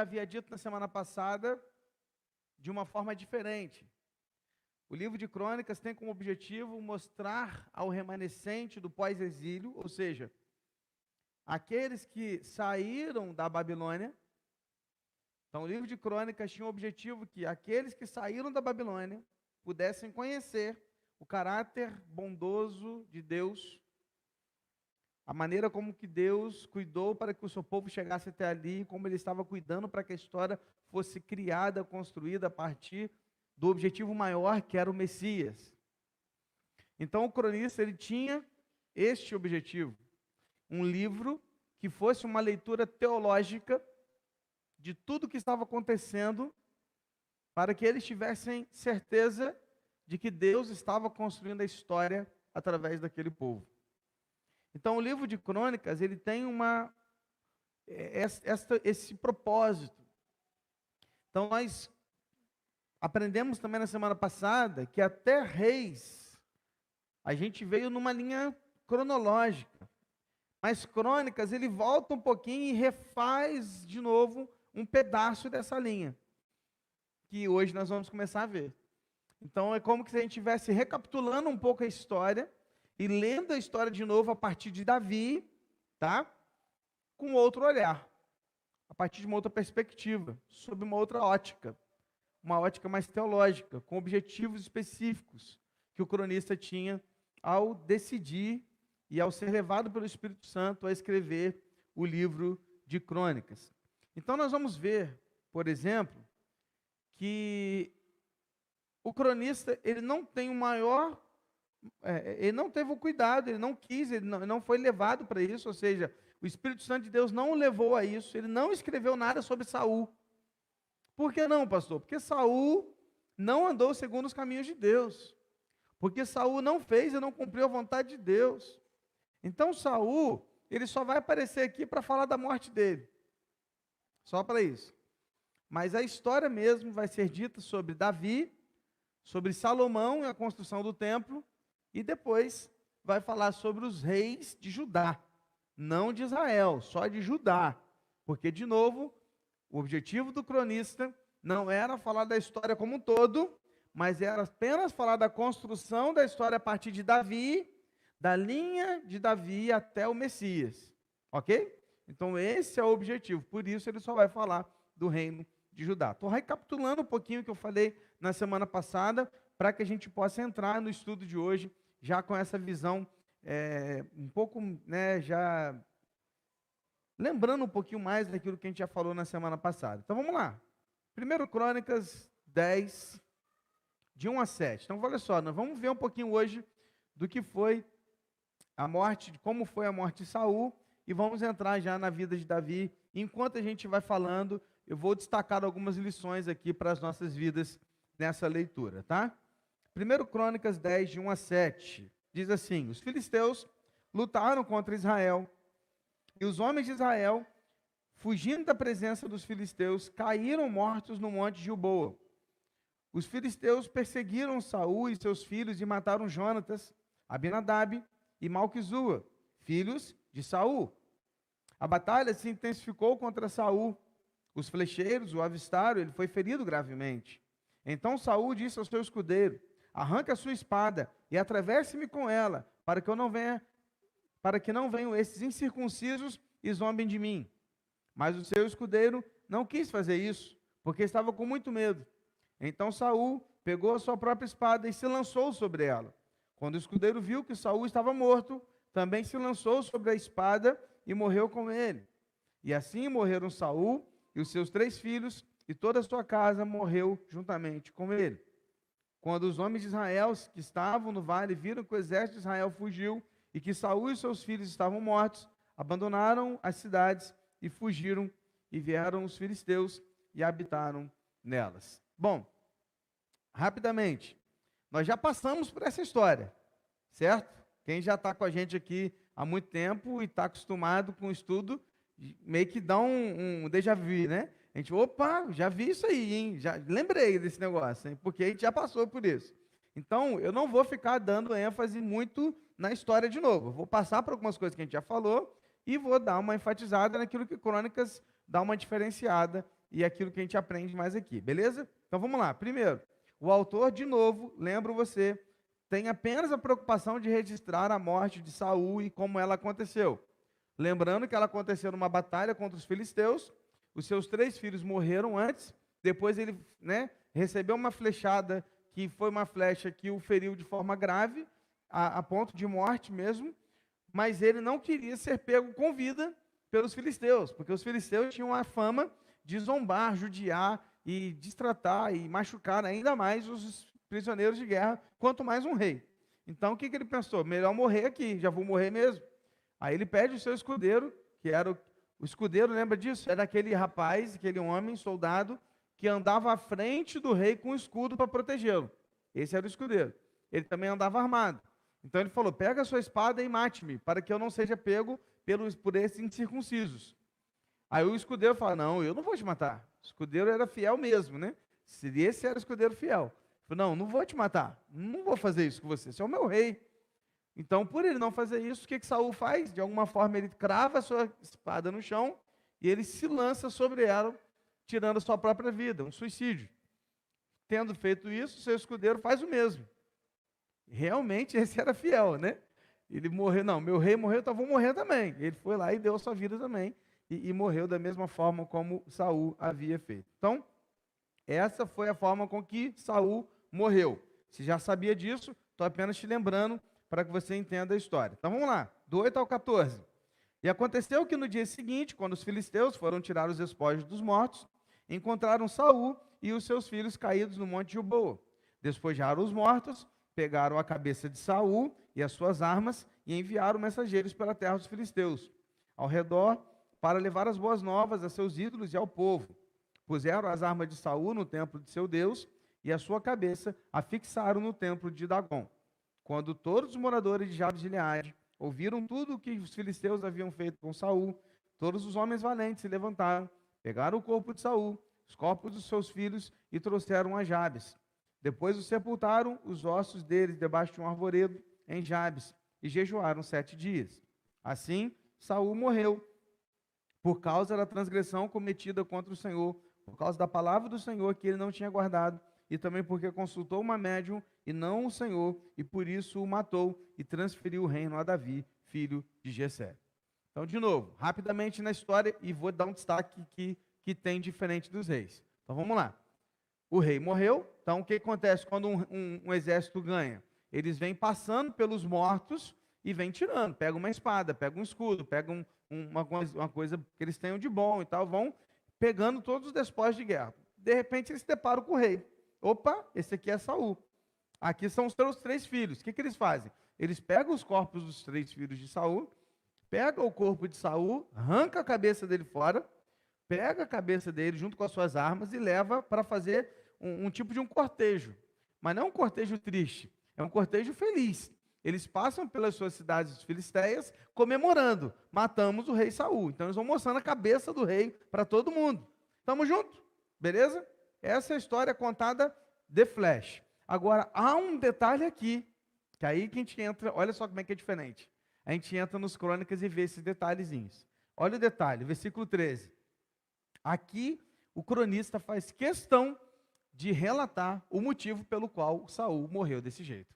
já havia dito na semana passada, de uma forma diferente. O livro de Crônicas tem como objetivo mostrar ao remanescente do pós-exílio, ou seja, aqueles que saíram da Babilônia. Então, o livro de Crônicas tinha o objetivo que aqueles que saíram da Babilônia pudessem conhecer o caráter bondoso de Deus, a maneira como que Deus cuidou para que o seu povo chegasse até ali, como ele estava cuidando para que a história fosse criada, construída a partir do objetivo maior, que era o Messias. Então, o cronista, ele tinha este objetivo, um livro que fosse uma leitura teológica de tudo que estava acontecendo, para que eles tivessem certeza de que Deus estava construindo a história através daquele povo. Então, o livro de Crônicas, ele tem esse propósito. Então, nós aprendemos também na semana passada que até Reis, a gente veio numa linha cronológica. Mas Crônicas, ele volta um pouquinho e refaz de novo um pedaço dessa linha, que hoje nós vamos começar a ver. Então, é como se a gente estivesse recapitulando um pouco a história e lendo a história de novo a partir de Davi, tá? Com outro olhar, a partir de uma outra perspectiva, sob uma outra ótica, uma ótica mais teológica, com objetivos específicos que o cronista tinha ao decidir e ao ser levado pelo Espírito Santo a escrever o livro de Crônicas. Então, nós vamos ver, por exemplo, que o cronista, ele não tem o maior, ele não teve o cuidado, ele não quis, ele não foi levado para isso, ou seja, o Espírito Santo de Deus não o levou a isso, ele não escreveu nada sobre Saul. Por que não, pastor? Porque Saul não andou segundo os caminhos de Deus, porque Saul não fez e não cumpriu a vontade de Deus. Então, Saul, ele só vai aparecer aqui para falar da morte dele, só para isso. Mas a história mesmo vai ser dita sobre Davi, sobre Salomão e a construção do templo, e depois vai falar sobre os reis de Judá, não de Israel, só de Judá, porque, de novo, o objetivo do cronista não era falar da história como um todo, mas era apenas falar da construção da história a partir de Davi, da linha de Davi até o Messias, ok? Então esse é o objetivo, por isso ele só vai falar do reino de Judá. Estou recapitulando um pouquinho o que eu falei na semana passada, para que a gente possa entrar no estudo de hoje, já com essa visão, um pouco, já lembrando um pouquinho mais daquilo que a gente já falou na semana passada. Então vamos lá. 1 Crônicas 10, de 1 a 7. Então olha só, nós vamos ver um pouquinho hoje do que foi a morte, de como foi a morte de Saul, e vamos entrar já na vida de Davi. Enquanto a gente vai falando, eu vou destacar algumas lições aqui para as nossas vidas nessa leitura, tá? 1 Crônicas 10, de 1 a 7, diz assim: os filisteus lutaram contra Israel, e os homens de Israel, fugindo da presença dos filisteus, caíram mortos no monte Gilboa. Os filisteus perseguiram Saul e seus filhos e mataram Jonatas, Abinadab e Malquizua, filhos de Saul. A batalha se intensificou contra Saul. Os flecheiros o avistaram, ele foi ferido gravemente. Então Saul disse ao seu escudeiro: arranca a sua espada e atravesse-me com ela, para que não venham esses incircuncisos e zombem de mim. Mas o seu escudeiro não quis fazer isso, porque estava com muito medo. Então Saul pegou a sua própria espada e se lançou sobre ela. Quando o escudeiro viu que Saul estava morto, também se lançou sobre a espada e morreu com ele. E assim morreram Saul e os seus 3 filhos, e toda a sua casa morreu juntamente com ele. Quando os homens de Israel que estavam no vale viram que o exército de Israel fugiu e que Saul e seus filhos estavam mortos, abandonaram as cidades e fugiram, e vieram os filisteus e habitaram nelas. Bom, rapidamente, nós já passamos por essa história, certo? Quem já está com a gente aqui há muito tempo e está acostumado com o estudo, meio que dá um déjà vu, né? A gente, opa, já vi isso aí, hein? Já lembrei desse negócio, hein? Porque a gente já passou por isso. Então, eu não vou ficar dando ênfase muito na história de novo. Eu vou passar por algumas coisas que a gente já falou e vou dar uma enfatizada naquilo que Crônicas dá uma diferenciada e aquilo que a gente aprende mais aqui, beleza? Então vamos lá. Primeiro, o autor, de novo, lembro você, tem apenas a preocupação de registrar a morte de Saul e como ela aconteceu. Lembrando que ela aconteceu numa batalha contra os filisteus, os seus 3 filhos morreram antes, depois ele, recebeu uma flechada, que foi uma flecha que o feriu de forma grave, a ponto de morte mesmo, mas ele não queria ser pego com vida pelos filisteus, porque os filisteus tinham a fama de zombar, judiar e destratar e machucar ainda mais os prisioneiros de guerra, quanto mais um rei. Então o que ele pensou? Melhor morrer aqui, já vou morrer mesmo. Aí ele pede o seu escudeiro, que era o escudeiro, lembra disso? Era aquele rapaz, aquele homem, soldado, que andava à frente do rei com o escudo para protegê-lo. Esse era o escudeiro. Ele também andava armado. Então ele falou, pega a sua espada e mate-me, para que eu não seja pego por esses incircuncisos. Aí o escudeiro fala, não, eu não vou te matar. O escudeiro era fiel mesmo, né? Se esse era o escudeiro fiel. Ele falou, não vou te matar, não vou fazer isso com você, você é o meu rei. Então, por ele não fazer isso, o que Saul faz? De alguma forma, ele crava a sua espada no chão e ele se lança sobre ela, tirando a sua própria vida, um suicídio. Tendo feito isso, seu escudeiro faz o mesmo. Realmente, esse era fiel, né? Ele morreu, não, meu rei morreu, então vou morrer também. Ele foi lá e deu a sua vida também, e morreu da mesma forma como Saul havia feito. Então, essa foi a forma com que Saul morreu. Você já sabia disso, estou apenas te lembrando para que você entenda a história. Então vamos lá, do 8 ao 14. E aconteceu que no dia seguinte, quando os filisteus foram tirar os despojos dos mortos, encontraram Saul e os seus filhos caídos no monte Gilboa. Despojaram os mortos, pegaram a cabeça de Saul e as suas armas e enviaram mensageiros pela terra dos filisteus, ao redor, para levar as boas novas a seus ídolos e ao povo. Puseram as armas de Saul no templo de seu Deus e a sua cabeça a fixaram no templo de Dagom. Quando todos os moradores de Jabes de Gileade ouviram tudo o que os filisteus haviam feito com Saul, todos os homens valentes se levantaram, pegaram o corpo de Saul, os corpos dos seus filhos e trouxeram a Jabes. Depois os sepultaram, os ossos deles debaixo de um arvoredo em Jabes, e jejuaram 7 dias. Assim, Saul morreu, por causa da transgressão cometida contra o Senhor, por causa da palavra do Senhor que ele não tinha guardado, e também porque consultou uma médium e não o Senhor, e por isso o matou e transferiu o reino a Davi, filho de Jessé. Então, de novo, rapidamente na história, e vou dar um destaque que tem diferente dos reis. Então, vamos lá. O rei morreu, então o que acontece quando um exército ganha? Eles vêm passando pelos mortos e vêm tirando, pega uma espada, pega um escudo, pega uma coisa que eles tenham de bom e tal, vão pegando todos os despojos de guerra. De repente eles se deparam com o rei. Opa, esse aqui é Saul. Aqui são os seus 3 filhos. O que eles fazem? Eles pegam os corpos dos 3 filhos de Saul, pegam o corpo de Saul, arranca a cabeça dele fora, pega a cabeça dele junto com as suas armas e leva para fazer um tipo de um cortejo. Mas não é um cortejo triste, é um cortejo feliz. Eles passam pelas suas cidades filisteias comemorando, matamos o rei Saul. Então eles vão mostrando a cabeça do rei para todo mundo. Estamos juntos? Beleza? Essa é a história contada de flash. Agora, há um detalhe aqui, que aí que a gente entra, olha só como é que é diferente. A gente entra nos Crônicas e vê esses detalhezinhos. Olha o detalhe, versículo 13. Aqui, o cronista faz questão de relatar o motivo pelo qual Saul morreu desse jeito.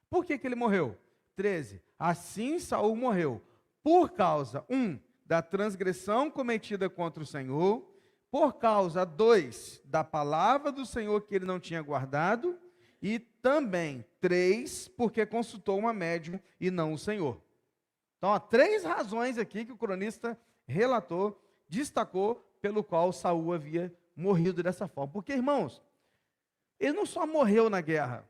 Por que ele morreu? 13. Assim Saul morreu, por causa, 1, da transgressão cometida contra o Senhor, por causa, 2, da palavra do Senhor que ele não tinha guardado, e também, 3, porque consultou uma médium e não o Senhor. Então, há 3 razões aqui que o cronista relatou, destacou, pelo qual Saul havia morrido dessa forma. Porque, irmãos, ele não só morreu na guerra,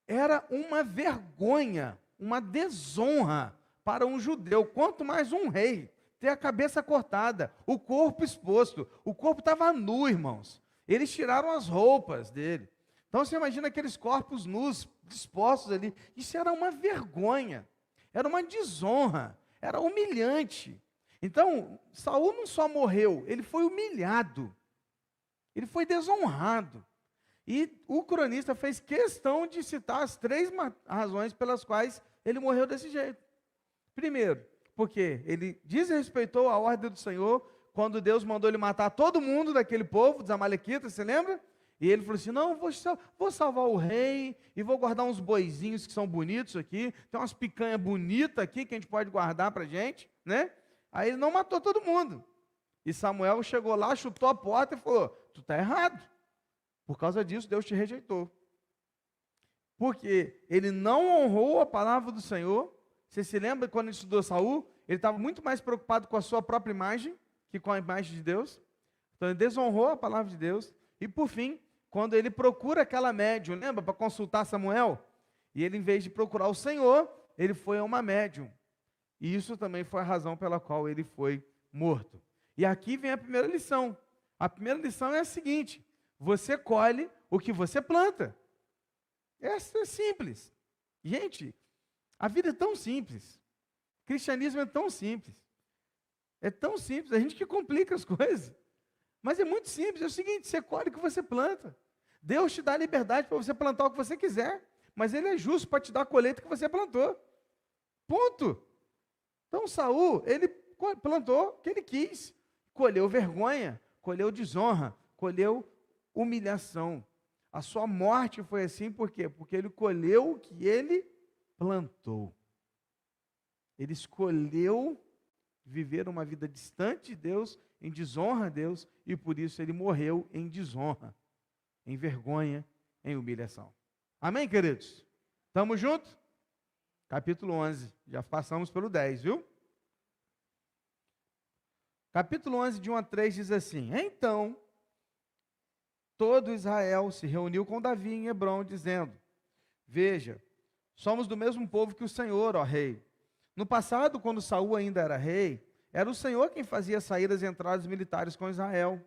era uma vergonha, uma desonra para um judeu, quanto mais um rei, ter a cabeça cortada, o corpo exposto, o corpo estava nu, irmãos. Eles tiraram as roupas dele. Então você imagina aqueles corpos nus, dispostos ali, isso era uma vergonha, era uma desonra, era humilhante. Então, Saul não só morreu, ele foi humilhado, ele foi desonrado. E o cronista fez questão de citar as 3 razões pelas quais ele morreu desse jeito. Primeiro, porque ele desrespeitou a ordem do Senhor quando Deus mandou ele matar todo mundo daquele povo, dos amalequitas, você lembra? E ele falou assim, não, vou salvar o rei, e vou guardar uns boizinhos que são bonitos aqui, tem umas picanhas bonitas aqui, que a gente pode guardar para a gente, né? Aí ele não matou todo mundo. E Samuel chegou lá, chutou a porta e falou, tu está errado. Por causa disso, Deus te rejeitou. Porque ele não honrou a palavra do Senhor. Você se lembra quando ele estudou Saul? Ele estava muito mais preocupado com a sua própria imagem, que com a imagem de Deus. Então ele desonrou a palavra de Deus. E por fim, quando ele procura aquela médium, lembra, para consultar Samuel? E ele, em vez de procurar o Senhor, ele foi a uma médium. E isso também foi a razão pela qual ele foi morto. E aqui vem a primeira lição. A primeira lição é a seguinte: você colhe o que você planta. Essa é simples. Gente, a vida é tão simples. O cristianismo é tão simples. É tão simples, a gente que complica as coisas. Mas é muito simples, é o seguinte, você colhe o que você planta. Deus te dá a liberdade para você plantar o que você quiser, mas Ele é justo para te dar a colheita que você plantou. Ponto. Então Saul, ele plantou o que ele quis. Colheu vergonha, colheu desonra, colheu humilhação. A sua morte foi assim, por quê? Porque ele colheu o que ele plantou. Ele escolheu viver uma vida distante de Deus, em desonra a Deus, e por isso ele morreu em desonra, em vergonha, em humilhação. Amém, queridos? Estamos juntos? Capítulo 11, já passamos pelo 10, viu? Capítulo 11, de 1 a 3, diz assim: Então, todo Israel se reuniu com Davi em Hebrom, dizendo: Veja, somos do mesmo povo que o Senhor, ó rei. No passado, quando Saul ainda era rei, era o Senhor quem fazia sair as entradas militares com Israel.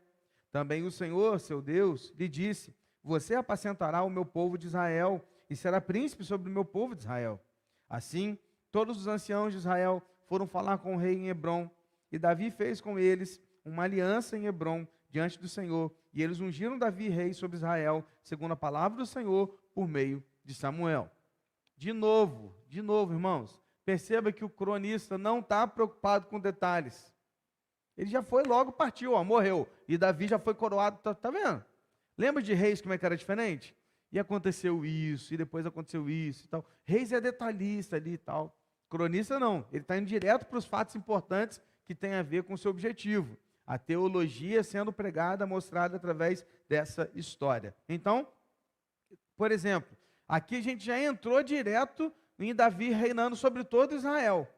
Também o Senhor, seu Deus, lhe disse: Você apacentará o meu povo de Israel e será príncipe sobre o meu povo de Israel. Assim, todos os anciãos de Israel foram falar com o rei em Hebrom, e Davi fez com eles uma aliança em Hebrom diante do Senhor, e eles ungiram Davi rei sobre Israel, segundo a palavra do Senhor, por meio de Samuel. De novo, irmãos, perceba que o cronista não está preocupado com detalhes. Ele já foi logo, partiu, morreu. E Davi já foi coroado, tá vendo? Lembra de Reis, como é que era diferente? E aconteceu isso, e depois aconteceu isso e tal. Reis é detalhista ali e tal. Cronista não, ele está indo direto para os fatos importantes que têm a ver com o seu objetivo. A teologia sendo pregada, mostrada através dessa história. Então, por exemplo, aqui a gente já entrou direto em Davi reinando sobre todo Israel.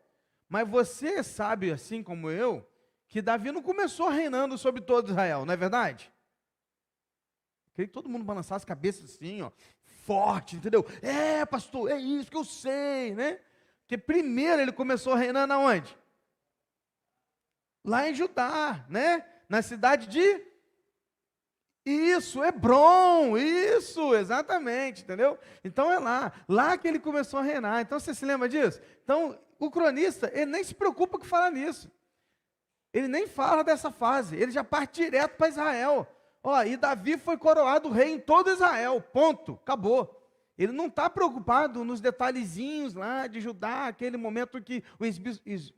Mas você sabe, assim como eu, que Davi não começou reinando sobre todo Israel, não é verdade? Queria que todo mundo balançasse a cabeça assim, ó, forte, entendeu? É, pastor, é isso que eu sei, né? Porque primeiro ele começou reinando aonde? Lá em Judá, né? Na cidade de... Isso, Hebrom, isso, exatamente, entendeu? Então é lá que ele começou a reinar. Então você se lembra disso? Então o cronista, ele nem se preocupa com falar nisso. Ele nem fala dessa fase, ele já parte direto para Israel. E Davi foi coroado rei em todo Israel, ponto, acabou. Ele não está preocupado nos detalhezinhos lá de Judá, aquele momento que o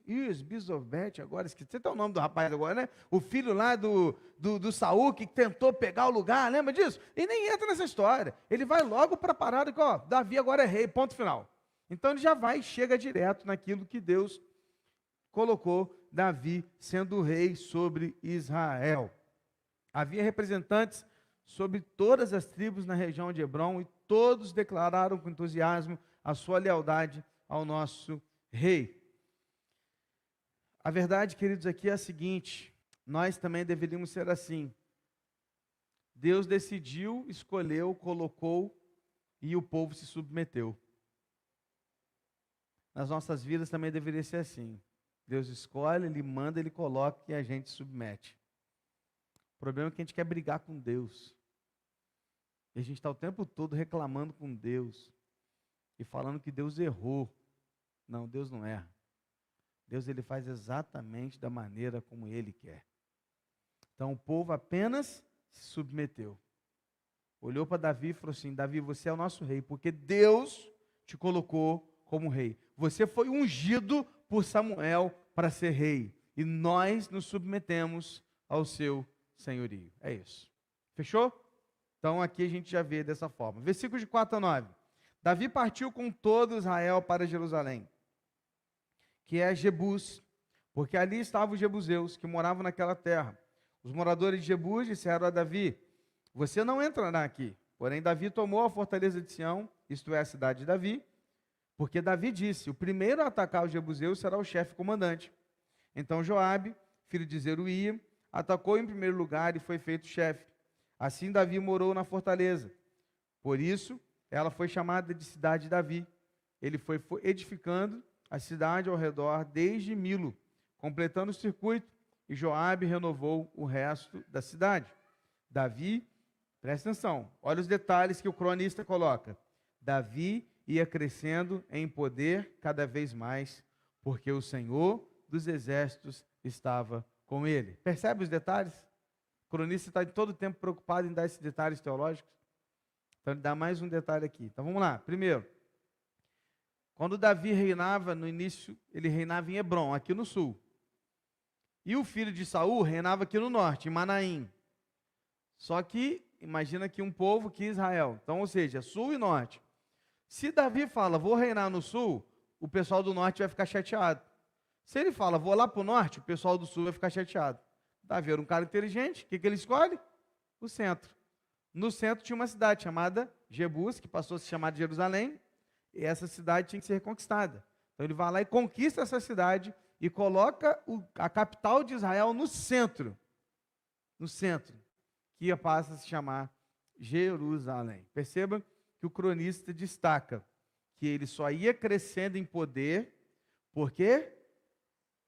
Esbizobete, agora esqueci até o nome do rapaz agora, né? O filho lá do Saul que tentou pegar o lugar, lembra disso? E nem entra nessa história. Ele vai logo para a parada que, Davi agora é rei, ponto final. Então ele já vai e chega direto naquilo que Deus colocou Davi sendo rei sobre Israel. Havia representantes sobre todas as tribos na região de Hebrom e todos declararam com entusiasmo a sua lealdade ao nosso rei. A verdade, queridos, aqui é a seguinte: nós também deveríamos ser assim. Deus decidiu, escolheu, colocou e o povo se submeteu. Nas nossas vidas também deveria ser assim. Deus escolhe, Ele manda, Ele coloca e a gente submete. O problema é que a gente quer brigar com Deus. E a gente está o tempo todo reclamando com Deus. E falando que Deus errou. Não, Deus não erra. Deus, Ele faz exatamente da maneira como Ele quer. Então o povo apenas se submeteu. Olhou para Davi e falou assim: Davi, você é o nosso rei, porque Deus te colocou como rei. Você foi ungido por Samuel para ser rei. E nós nos submetemos ao seu senhorio. É isso. Fechou? Então aqui a gente já vê dessa forma. Versículos de 4 a 9. Davi partiu com todo Israel para Jerusalém, que é Jebus, porque ali estavam os jebuseus que moravam naquela terra. Os moradores de Jebus disseram a Davi: você não entrará aqui. Porém Davi tomou a fortaleza de Sião, isto é, a cidade de Davi, porque Davi disse: o primeiro a atacar os jebuseus será o chefe comandante. Então Joabe, filho de Zeruia, atacou em primeiro lugar e foi feito chefe. Assim Davi morou na fortaleza. Por isso, ela foi chamada de cidade de Davi. Ele foi edificando a cidade ao redor desde Milo, completando o circuito, e Joabe renovou o resto da cidade. Davi, presta atenção, olha os detalhes que o cronista coloca. Davi ia crescendo em poder cada vez mais, porque o Senhor dos exércitos estava com ele. Percebe os detalhes? O cronista está todo o tempo preocupado em dar esses detalhes teológicos. Então ele dá mais um detalhe aqui. Então vamos lá. Primeiro, quando Davi reinava, no início, ele reinava em Hebrom, aqui no sul. E o filho de Saul reinava aqui no norte, em Manaim. Só que, imagina que um povo que Israel. Então, ou seja, sul e norte. Se Davi fala, vou reinar no sul, o pessoal do norte vai ficar chateado. Se ele fala, vou lá para o norte, o pessoal do sul vai ficar chateado. Davi era um cara inteligente, o que ele escolhe? O centro. No centro tinha uma cidade chamada Jebus, que passou a se chamar de Jerusalém, e essa cidade tinha que ser reconquistada. Então ele vai lá e conquista essa cidade e coloca a capital de Israel no centro, que passa a se chamar Jerusalém. Perceba que o cronista destaca que ele só ia crescendo em poder, por quê?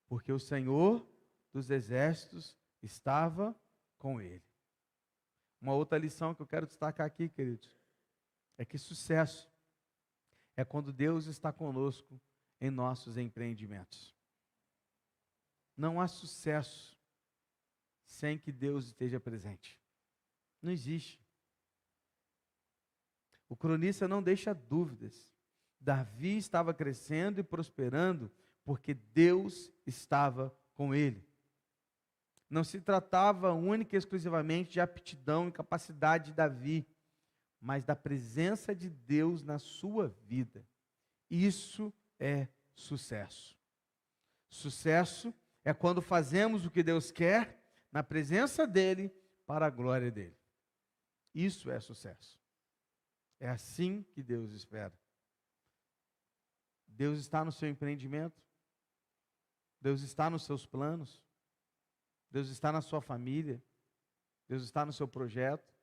Porque o Senhor dos exércitos estava com ele. Uma outra lição que eu quero destacar aqui, queridos, é que sucesso é quando Deus está conosco em nossos empreendimentos. Não há sucesso sem que Deus esteja presente. Não existe. O cronista não deixa dúvidas. Davi estava crescendo e prosperando porque Deus estava com ele. Não se tratava única e exclusivamente de aptidão e capacidade de Davi, mas da presença de Deus na sua vida. Isso é sucesso. Sucesso é quando fazemos o que Deus quer na presença dele para a glória dele. Isso é sucesso. É assim que Deus espera. Deus está no seu empreendimento. Deus está nos seus planos. Deus está na sua família. Deus está no seu projeto.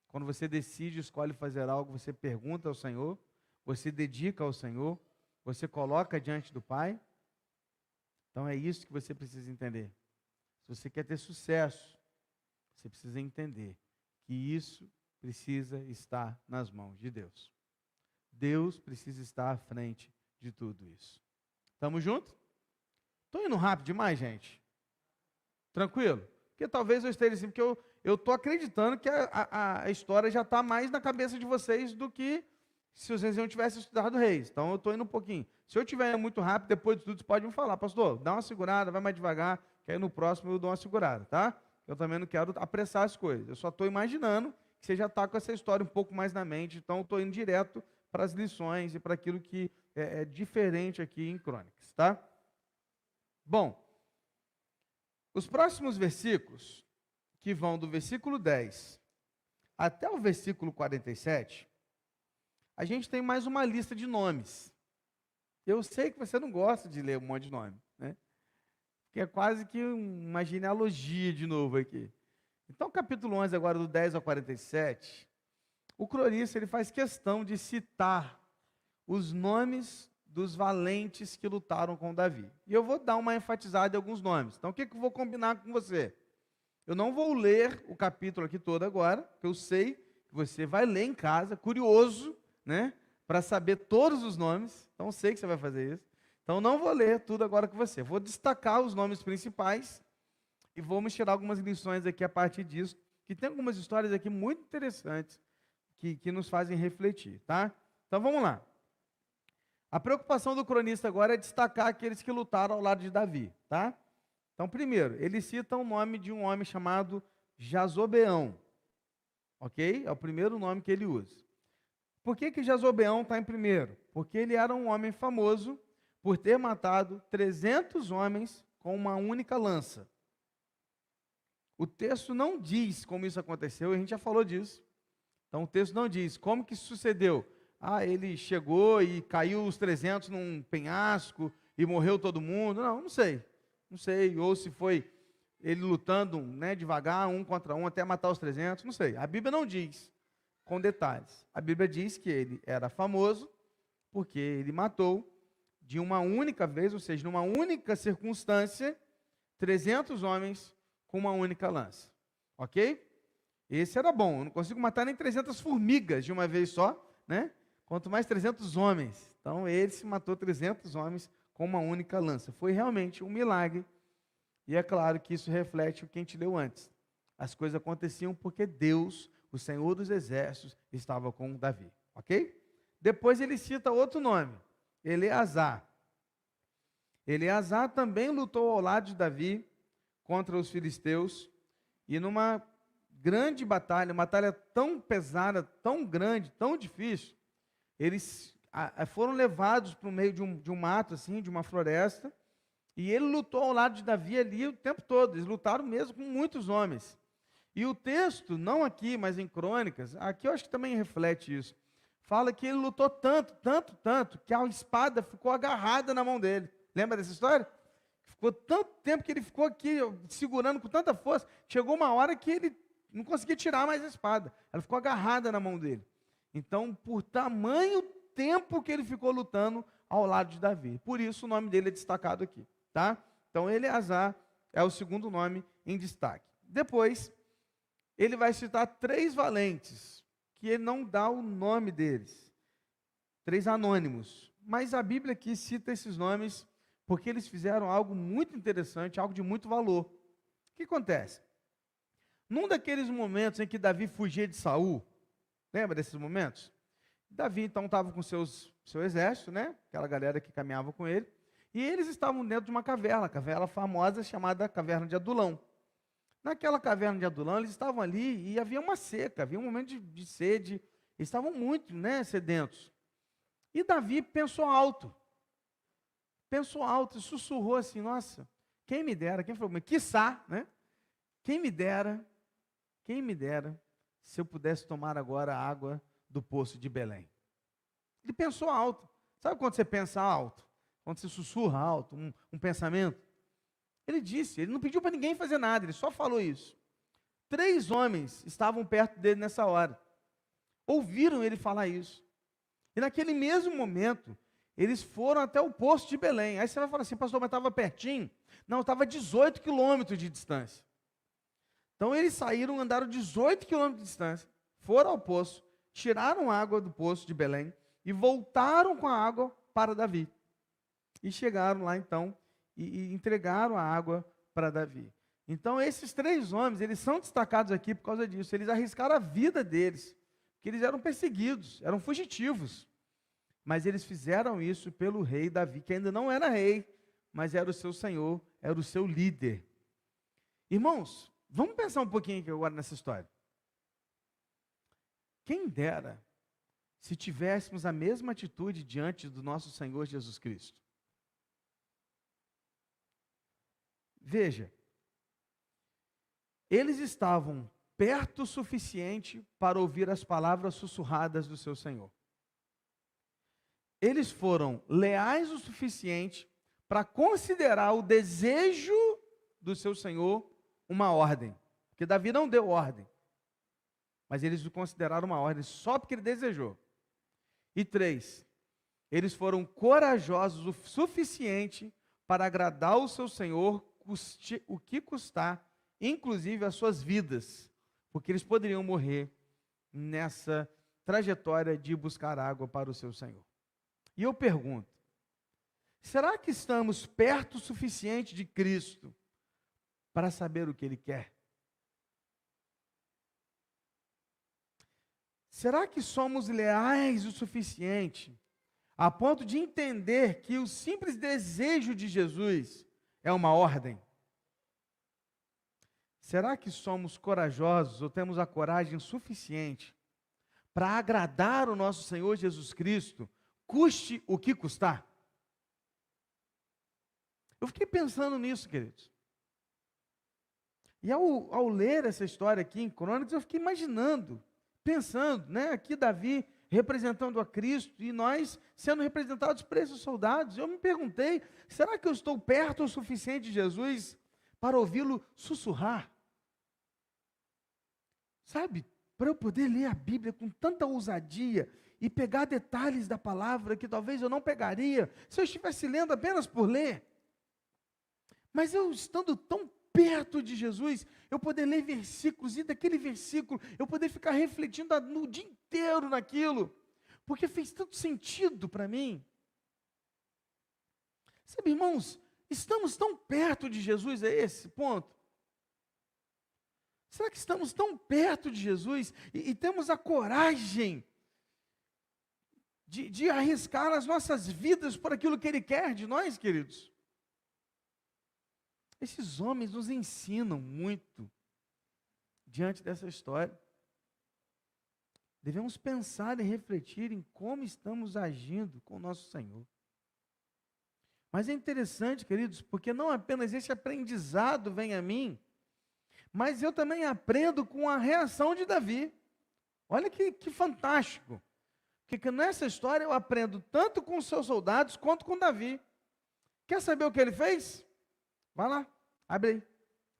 Quando você decide, escolhe fazer algo, você pergunta ao Senhor, você dedica ao Senhor, você coloca diante do Pai. Então é isso que você precisa entender. Se você quer ter sucesso, você precisa entender que isso precisa estar nas mãos de Deus. Deus precisa estar à frente de tudo isso. Estamos juntos? Estou indo rápido demais, gente? Tranquilo? Porque talvez eu esteja assim, porque eu estou acreditando que a história já está mais na cabeça de vocês do que se vocês não tivessem estudado Reis. Então eu estou indo um pouquinho. Se eu estiver indo muito rápido, depois de tudo, você pode me falar, pastor, dá uma segurada, vai mais devagar, que aí no próximo eu dou uma segurada, tá? Eu também não quero apressar as coisas. Eu só estou imaginando que você já está com essa história um pouco mais na mente, então eu estou indo direto para as lições e para aquilo que é diferente aqui em Crônicas, tá? Bom, os próximos versículos, que vão do versículo 10 até o versículo 47, a gente tem mais uma lista de nomes. Eu sei que você não gosta de ler um monte de nome, né? Que é quase que uma genealogia de novo aqui. Então, capítulo 11, agora do 10 ao 47, o cronista ele faz questão de citar os nomes dos valentes que lutaram com Davi. E eu vou dar uma enfatizada em alguns nomes. Então, o que eu vou combinar com você? Eu não vou ler o capítulo aqui todo agora, porque eu sei que você vai ler em casa, curioso, né? Para saber todos os nomes. Então, eu sei que você vai fazer isso. Então, não vou ler tudo agora com você. Vou destacar os nomes principais e vamos tirar algumas lições aqui a partir disso, que tem algumas histórias aqui muito interessantes que nos fazem refletir, tá? Então, vamos lá. A preocupação do cronista agora é destacar aqueles que lutaram ao lado de Davi, tá? Então, primeiro, ele cita o nome de um homem chamado Jazobeão. Ok? É o primeiro nome que ele usa. Por que Jazobeão está em primeiro? Porque ele era um homem famoso por ter matado 300 homens com uma única lança. O texto não diz como isso aconteceu, a gente já falou disso. Então o texto não diz como que isso sucedeu. Ele chegou e caiu os 300 num penhasco e morreu todo mundo. Não sei. Não sei. Ou se foi ele lutando, né, devagar, um contra um, até matar os 300. Não sei. A Bíblia não diz com detalhes. A Bíblia diz que ele era famoso porque ele matou de uma única vez, ou seja, numa única circunstância, 300 homens com uma única lança. Ok? Esse era bom. Eu não consigo matar nem 300 formigas de uma vez só, né? Quanto mais 300 homens. Então, ele se matou 300 homens com uma única lança. Foi realmente um milagre. E é claro que isso reflete o que a gente leu antes. As coisas aconteciam porque Deus, o Senhor dos Exércitos, estava com Davi. Ok? Depois ele cita outro nome. Eleazar. Eleazar também lutou ao lado de Davi contra os filisteus. E numa grande batalha, uma batalha tão pesada, tão grande, tão difícil, eles foram levados para o meio de um mato, assim, de uma floresta, e ele lutou ao lado de Davi ali o tempo todo. Eles lutaram mesmo com muitos homens. E o texto, não aqui, mas em Crônicas, aqui eu acho que também reflete isso, fala que ele lutou tanto, que a espada ficou agarrada na mão dele. Lembra dessa história? Ficou tanto tempo que ele ficou aqui segurando com tanta força, chegou uma hora que ele não conseguia tirar mais a espada. Ela ficou agarrada na mão dele. Então, por tamanho tempo que ele ficou lutando ao lado de Davi. Por isso o nome dele é destacado aqui, tá? Então, Eleazar é o segundo nome em destaque. Depois, ele vai citar 3 valentes, que ele não dá o nome deles. 3 anônimos. Mas a Bíblia aqui cita esses nomes porque eles fizeram algo muito interessante, algo de muito valor. O que acontece? Num daqueles momentos em que Davi fugia de Saul, lembra desses momentos? Davi então estava com seu exército, né? Aquela galera que caminhava com ele, e eles estavam dentro de uma caverna famosa chamada Caverna de Adulão. Naquela caverna de Adulão, eles estavam ali e havia uma seca, havia um momento de sede, eles estavam muito, né, sedentos. E Davi pensou alto, e sussurrou assim: nossa, quem me dera, quem falou, quiçá, né? Quem me dera se eu pudesse tomar agora a água do poço de Belém. Ele pensou alto. Sabe quando você pensa alto? Quando você sussurra alto, um pensamento? Ele disse, ele não pediu para ninguém fazer nada, ele só falou isso. 3 homens estavam perto dele nessa hora. Ouviram ele falar isso. E naquele mesmo momento, eles foram até o poço de Belém. Aí você vai falar assim: pastor, mas estava pertinho? Não, estava a 18 quilômetros de distância. Então eles saíram, andaram 18 quilômetros de distância, foram ao poço, tiraram água do poço de Belém e voltaram com a água para Davi. E chegaram lá então e entregaram a água para Davi. Então esses 3 homens, eles são destacados aqui por causa disso. Eles arriscaram a vida deles, porque eles eram perseguidos, eram fugitivos. Mas eles fizeram isso pelo rei Davi, que ainda não era rei, mas era o seu senhor, era o seu líder. Irmãos, vamos pensar um pouquinho aqui agora nessa história. Quem dera se tivéssemos a mesma atitude diante do nosso Senhor Jesus Cristo. Veja, eles estavam perto o suficiente para ouvir as palavras sussurradas do seu Senhor. Eles foram leais o suficiente para considerar o desejo do seu Senhor uma ordem. Porque Davi não deu ordem, mas eles o consideraram uma ordem só porque ele desejou. E 3, eles foram corajosos o suficiente para agradar o seu Senhor, custe o que custar, inclusive as suas vidas, porque eles poderiam morrer nessa trajetória de buscar água para o seu Senhor. E eu pergunto, será que estamos perto o suficiente de Cristo para saber o que Ele quer? Será que somos leais o suficiente a ponto de entender que o simples desejo de Jesus é uma ordem? Será que somos corajosos ou temos a coragem suficiente para agradar o nosso Senhor Jesus Cristo, custe o que custar? Eu fiquei pensando nisso, queridos. E ao ler essa história aqui em Crônicas, eu fiquei imaginando, pensando, né? Aqui Davi representando a Cristo e nós sendo representados por esses soldados. Eu me perguntei, será que eu estou perto o suficiente de Jesus para ouvi-lo sussurrar? Sabe, para eu poder ler a Bíblia com tanta ousadia e pegar detalhes da palavra que talvez eu não pegaria se eu estivesse lendo apenas por ler. Mas eu estando tão perto de Jesus, eu poder ler versículos, e daquele versículo, eu poder ficar refletindo no dia inteiro naquilo, porque fez tanto sentido para mim. Sabe, irmãos, estamos tão perto de Jesus a esse ponto? Será que estamos tão perto de Jesus e temos a coragem de arriscar as nossas vidas por aquilo que Ele quer de nós, queridos? Esses homens nos ensinam muito diante dessa história. Devemos pensar e refletir em como estamos agindo com o nosso Senhor. Mas é interessante, queridos, porque não apenas esse aprendizado vem a mim, mas eu também aprendo com a reação de Davi. Olha que fantástico. Porque nessa história eu aprendo tanto com os seus soldados quanto com Davi. Quer saber o que ele fez? Vai lá, abre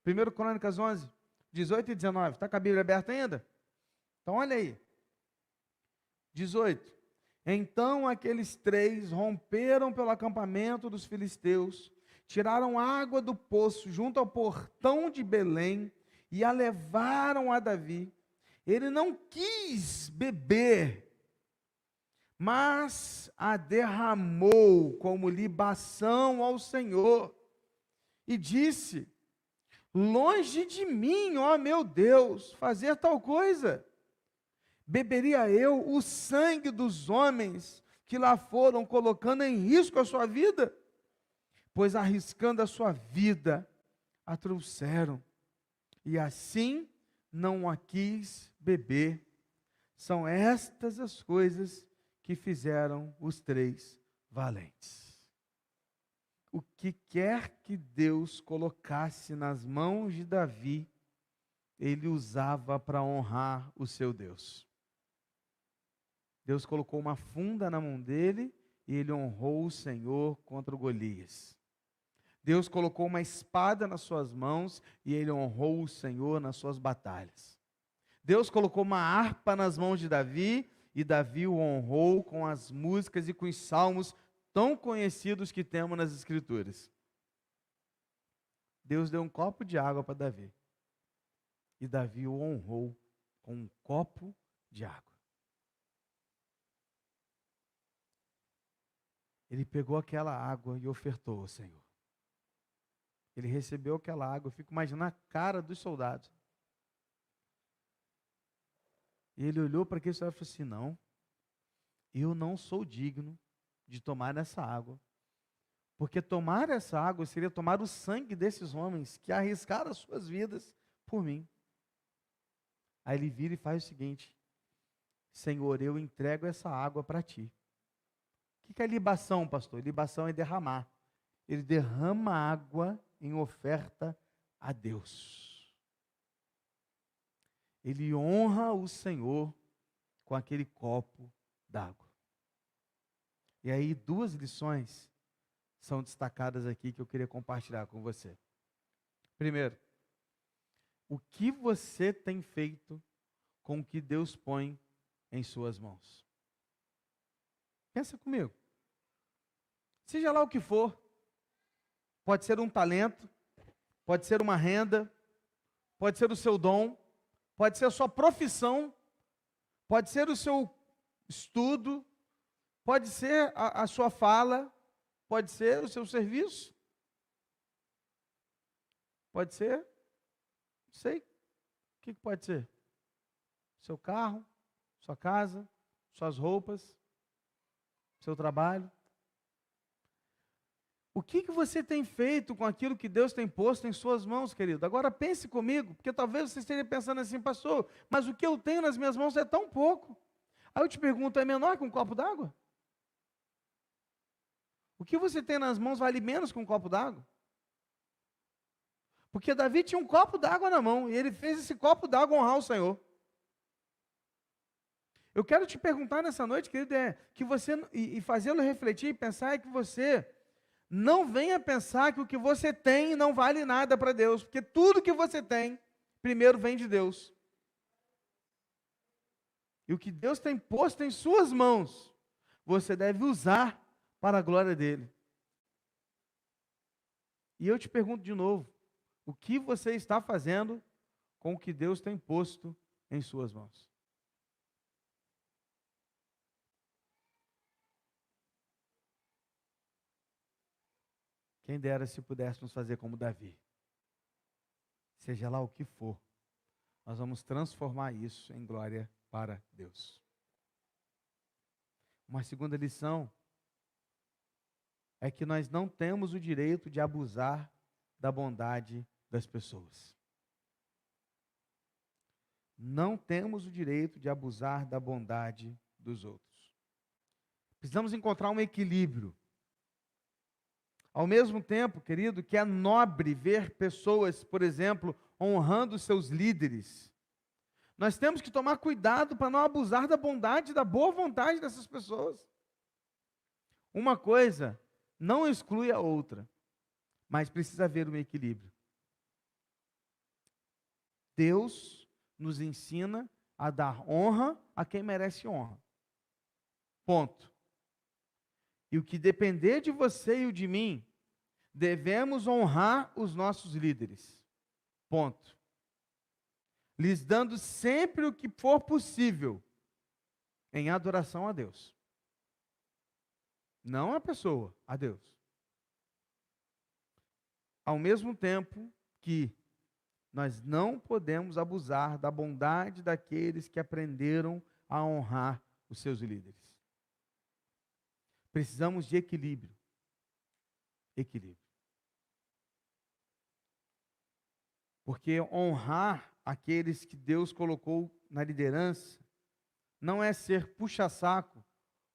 aí. 1 Crônicas 11, 18 e 19. Está com a Bíblia aberta ainda? Então olha aí. 18. Então aqueles 3 romperam pelo acampamento dos filisteus, tiraram água do poço junto ao portão de Belém e a levaram a Davi. Ele não quis beber, mas a derramou como libação ao Senhor e disse: longe de mim, ó meu Deus, fazer tal coisa. Beberia eu o sangue dos homens que lá foram, colocando em risco a sua vida? Pois arriscando a sua vida, a trouxeram, e assim não a quis beber. São estas as coisas que fizeram os 3 valentes. O que quer que Deus colocasse nas mãos de Davi, ele usava para honrar o seu Deus. Deus colocou uma funda na mão dele e ele honrou o Senhor contra o Golias. Deus colocou uma espada nas suas mãos e ele honrou o Senhor nas suas batalhas. Deus colocou uma harpa nas mãos de Davi e Davi o honrou com as músicas e com os salmos tão conhecidos que temos nas Escrituras. Deus deu um copo de água para Davi e Davi o honrou com um copo de água. Ele pegou aquela água e ofertou ao Senhor. Ele recebeu aquela água, eu fico imaginando a cara dos soldados. E ele olhou para aquele soldado e falou assim: não, eu não sou digno de tomar essa água, porque tomar essa água seria tomar o sangue desses homens que arriscaram as suas vidas por mim. Aí ele vira e faz o seguinte: Senhor, eu entrego essa água para ti. O que é libação, pastor? Libação é derramar. Ele derrama água em oferta a Deus. Ele honra o Senhor com aquele copo d'água. E aí 2 lições são destacadas aqui que eu queria compartilhar com você. Primeiro, o que você tem feito com o que Deus põe em suas mãos? Pensa comigo. Seja lá o que for, pode ser um talento, pode ser uma renda, pode ser o seu dom, pode ser a sua profissão, pode ser o seu estudo, pode ser a sua fala, pode ser o seu serviço, pode ser, não sei, o que pode ser? Seu carro, sua casa, suas roupas, seu trabalho. O que você tem feito com aquilo que Deus tem posto em suas mãos, querido? Agora pense comigo, porque talvez você esteja pensando assim, pastor, mas o que eu tenho nas minhas mãos é tão pouco. Aí eu te pergunto, é menor que um copo d'água? O que você tem nas mãos vale menos que um copo d'água? Porque Davi tinha um copo d'água na mão, e ele fez esse copo d'água honrar o Senhor. Eu quero te perguntar nessa noite, querido, que você, e fazê-lo refletir e pensar, é que você não venha pensar que o que você tem não vale nada para Deus, porque tudo que você tem, primeiro vem de Deus. E o que Deus tem posto em suas mãos, você deve usar para a glória dele. E eu te pergunto de novo, o que você está fazendo com o que Deus tem posto em suas mãos? Quem dera se pudéssemos fazer como Davi. Seja lá o que for, nós vamos transformar isso em glória para Deus. Uma segunda lição é que nós não temos o direito de abusar da bondade das pessoas. Não temos o direito de abusar da bondade dos outros. Precisamos encontrar um equilíbrio. Ao mesmo tempo, querido, que é nobre ver pessoas, por exemplo, honrando seus líderes, nós temos que tomar cuidado para não abusar da bondade, da boa vontade dessas pessoas. Uma coisa não exclui a outra, mas precisa haver um equilíbrio. Deus nos ensina a dar honra a quem merece honra. Ponto. E o que depender de você e o de mim, devemos honrar os nossos líderes. Ponto. Lhes dando sempre o que for possível em adoração a Deus. Não a pessoa, a Deus. Ao mesmo tempo que nós não podemos abusar da bondade daqueles que aprenderam a honrar os seus líderes. Precisamos de equilíbrio. Equilíbrio. Porque honrar aqueles que Deus colocou na liderança não é ser puxa-saco,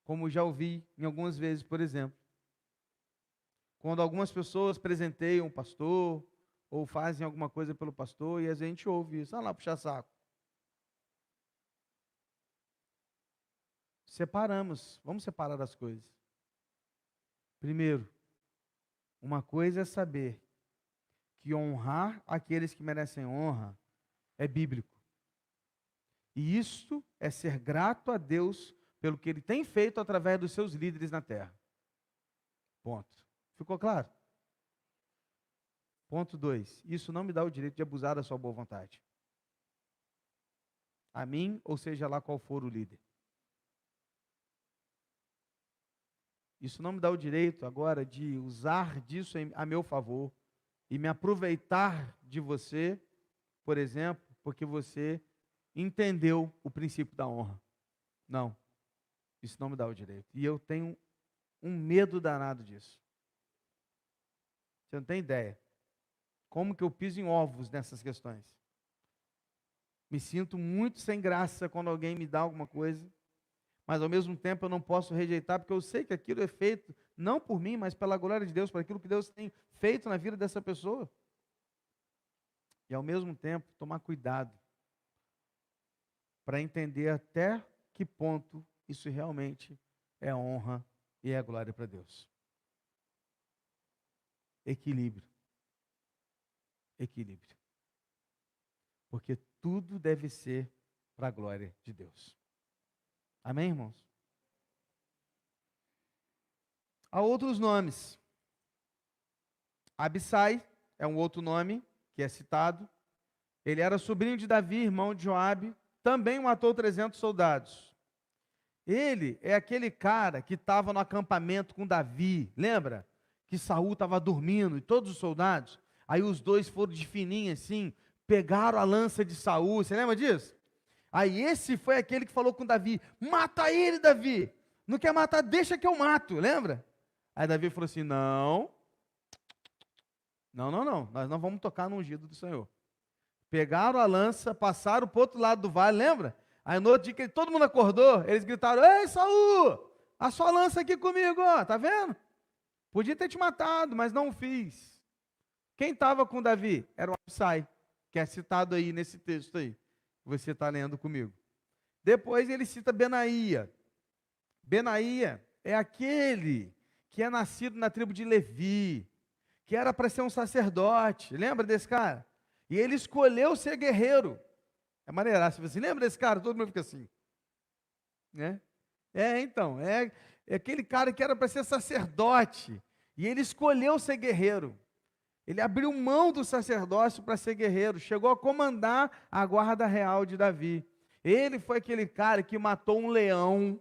como já ouvi em algumas vezes, por exemplo. Quando algumas pessoas presenteiam o pastor, ou fazem alguma coisa pelo pastor, e a gente ouve isso, lá, puxa-saco. Vamos separar as coisas. Primeiro, uma coisa é saber que honrar aqueles que merecem honra é bíblico. E isto é ser grato a Deus pelo que Ele tem feito através dos seus líderes na terra. Ponto. Ficou claro? Ponto 2. Isso não me dá o direito de abusar da sua boa vontade. A mim, ou seja lá qual for o líder. Isso não me dá o direito agora de usar disso a meu favor e me aproveitar de você, por exemplo, porque você entendeu o princípio da honra. Não, isso não me dá o direito. E eu tenho um medo danado disso. Você não tem ideia. Como que eu piso em ovos nessas questões? Me sinto muito sem graça quando alguém me dá alguma coisa, mas ao mesmo tempo eu não posso rejeitar, porque eu sei que aquilo é feito não por mim, mas pela glória de Deus, por aquilo que Deus tem feito na vida dessa pessoa. E ao mesmo tempo tomar cuidado para entender até que ponto isso realmente é honra e é glória para Deus. Equilíbrio. Equilíbrio. Porque tudo deve ser para a glória de Deus. Amém, irmãos? Há outros nomes. Abissai é um outro nome que é citado. Ele era sobrinho de Davi, irmão de Joabe, também matou 300 soldados. Ele é aquele cara que estava no acampamento com Davi, lembra? Que Saul estava dormindo e todos os soldados, aí os dois foram de fininho assim, pegaram a lança de Saul, você lembra disso? Aí esse foi aquele que falou com Davi, mata ele, Davi, não quer matar, deixa que eu mato, lembra? Aí Davi falou assim, não, Não, não, não. Nós não vamos tocar no ungido do Senhor. Pegaram a lança, passaram para o outro lado do vale, lembra? Aí no outro dia que todo mundo acordou, eles gritaram: Ei, Saul, a sua lança aqui comigo, ó, tá vendo? Podia ter te matado, mas não fiz. Quem estava com Davi? Era o Abissai, que é citado aí nesse texto aí, que você está lendo comigo. Depois ele cita Benaía. Benaía é aquele que é nascido na tribo de Levi, que era para ser um sacerdote. Lembra desse cara? E ele escolheu ser guerreiro. É maneiraço. Você lembra desse cara? Todo mundo fica assim. Né? Então, é aquele cara que era para ser sacerdote. E ele escolheu ser guerreiro. Ele abriu mão do sacerdócio para ser guerreiro. Chegou a comandar a guarda real de Davi. Ele foi aquele cara que matou um leão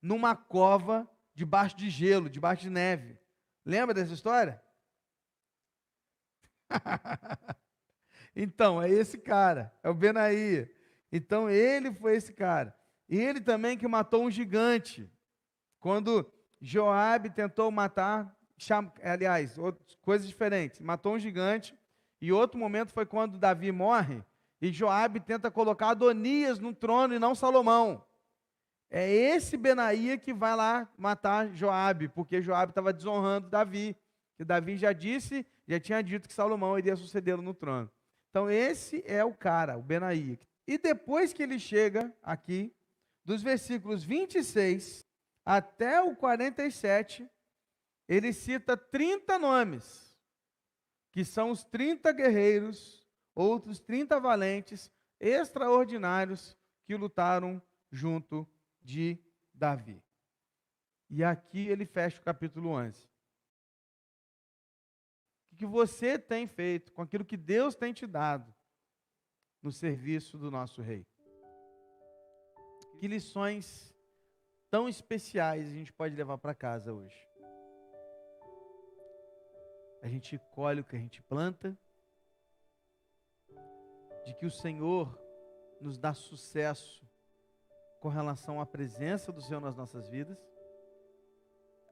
numa cova debaixo de gelo, debaixo de neve. Lembra dessa história? Então, é esse cara, é o Benaía. Então, ele foi esse cara. E ele também que matou um gigante. Quando Joabe tentou matar, aliás, coisas diferentes. Matou um gigante. E outro momento foi quando Davi morre e Joabe tenta colocar Adonias no trono e não Salomão. É esse Benaía que vai lá matar Joabe, porque Joabe estava desonrando Davi. Que Davi já tinha dito que Salomão iria sucedê-lo no trono. Então esse é o cara, o Benaía. E depois que ele chega aqui, dos versículos 26 até o 47, ele cita 30 nomes, que são os 30 guerreiros, outros 30 valentes, extraordinários, que lutaram junto de Davi. E aqui ele fecha o capítulo 11. O que você tem feito com aquilo que Deus tem te dado no serviço do nosso Rei? Que lições tão especiais a gente pode levar para casa hoje? A gente colhe o que a gente planta, de que o Senhor nos dá sucesso com relação à presença do Senhor nas nossas vidas,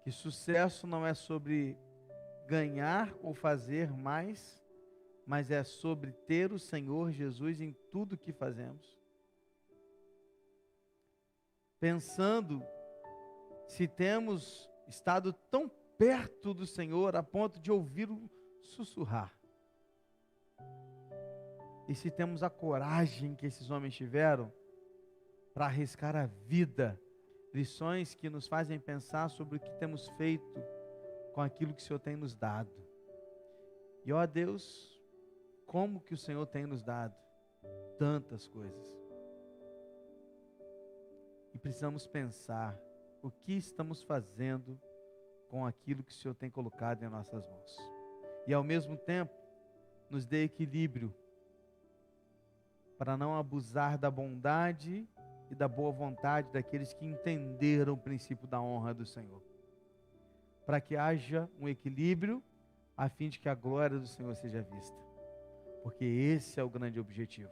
que sucesso não é sobre ganhar ou fazer mais, mas é sobre ter o Senhor Jesus em tudo que fazemos. Pensando se temos estado tão perto do Senhor a ponto de ouvi-lo sussurrar. E se temos a coragem que esses homens tiveram para arriscar a vida. Lições que nos fazem pensar sobre o que temos feito com aquilo que o Senhor tem nos dado. E ó Deus, como que o Senhor tem nos dado tantas coisas. E precisamos pensar o que estamos fazendo com aquilo que o Senhor tem colocado em nossas mãos. E ao mesmo tempo, nos dê equilíbrio para não abusar da bondade e da boa vontade daqueles que entenderam o princípio da honra do Senhor. Para que haja um equilíbrio, a fim de que a glória do Senhor seja vista. Porque esse é o grande objetivo,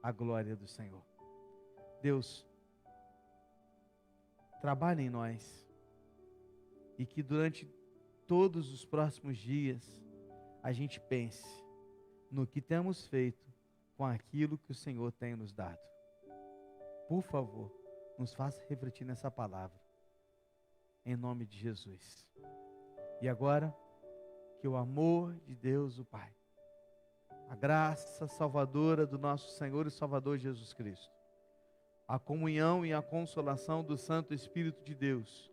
a glória do Senhor. Deus, trabalhe em nós, e que durante todos os próximos dias, a gente pense no que temos feito com aquilo que o Senhor tem nos dado. Por favor, nos faça refletir nessa palavra, em nome de Jesus. E agora, que o amor de Deus, o Pai, a graça salvadora do nosso Senhor e Salvador Jesus Cristo, a comunhão e a consolação do Santo Espírito de Deus,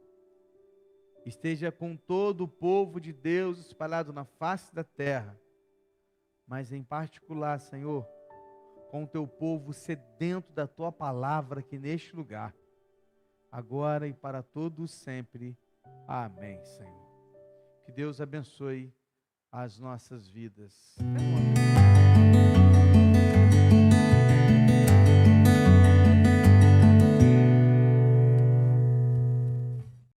esteja com todo o povo de Deus espalhado na face da terra, mas em particular, Senhor, com o teu povo sedento da tua palavra aqui neste lugar, agora e para todos sempre. Amém, Senhor. Que Deus abençoe as nossas vidas.